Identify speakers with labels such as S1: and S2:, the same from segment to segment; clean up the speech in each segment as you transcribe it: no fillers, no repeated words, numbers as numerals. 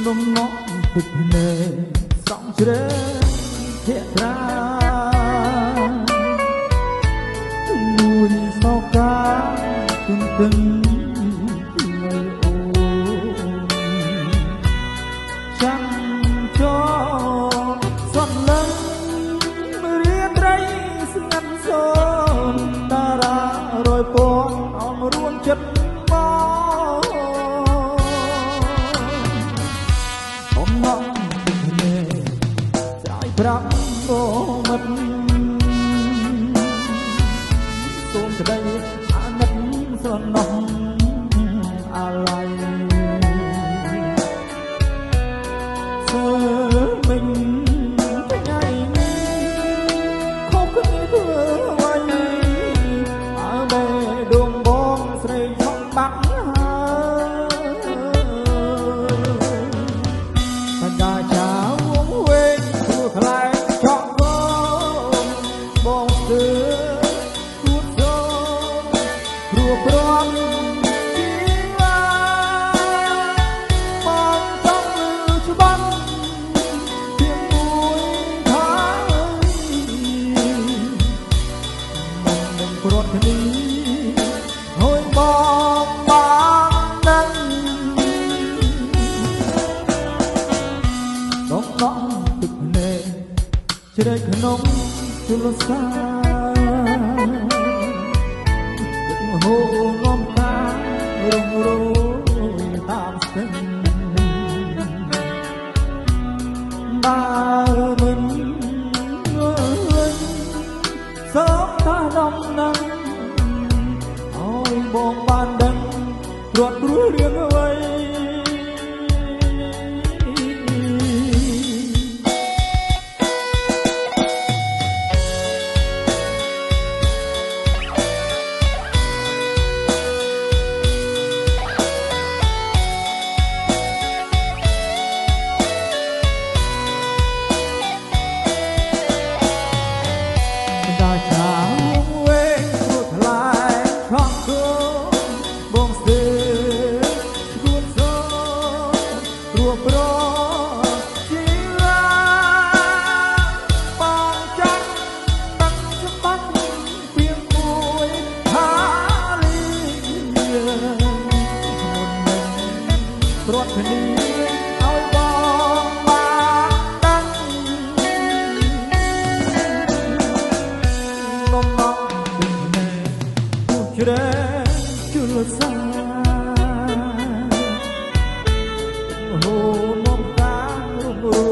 S1: នំណក់ទឹកភ្នែកសងជ្រែភក្ត្រានួនសោកាទន្ទឹងនៅអូនចាំចូលសត់លឹងរៀនត្រីស្ងាត់សូនតារារយពណ៌អមរួនចិត្តប្រាប់មិត្តសូមក្តីអាណិតស្រណោះអាឡ័យសើមិញថ្ងៃនេះខុសគ្នាធ្វើអ្វីអើបេដួងបងស្រីឆក់បាក់ហើយបដាចាវងវែងធ្វើខ្លែងរត់គ្នាហើយបងបានដឹងដងដងទឹកភ្នែកជ្រែកក្នុងជលសាទឹកមហូរងំការងរយតាមស្ទឹងបើមិនសូមថាដំណឹងឲ្យបងបានដឹងរត់ព្រោះរឿងអ្វីដាចាវងវែងព្រោះថ្លៃខំគោបងស្ទើគួនសព្រោះប្រជីឡាបងចាក់ទឹកច្បាស់ពីមួយហាលីមុននឹងព្រាត់គ្នាឲ្យបងបានដឹងជ្រែកជលសាហូរមកតាមរួ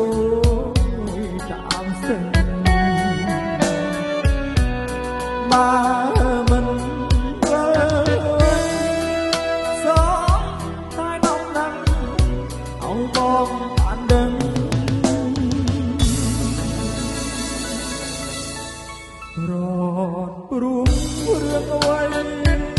S1: យតាមស្ទឹងបើមិនធ្វើសូមតែដំណឹងឲ្យបងបានដឹងរត់ព្រោះរឿងអ្វី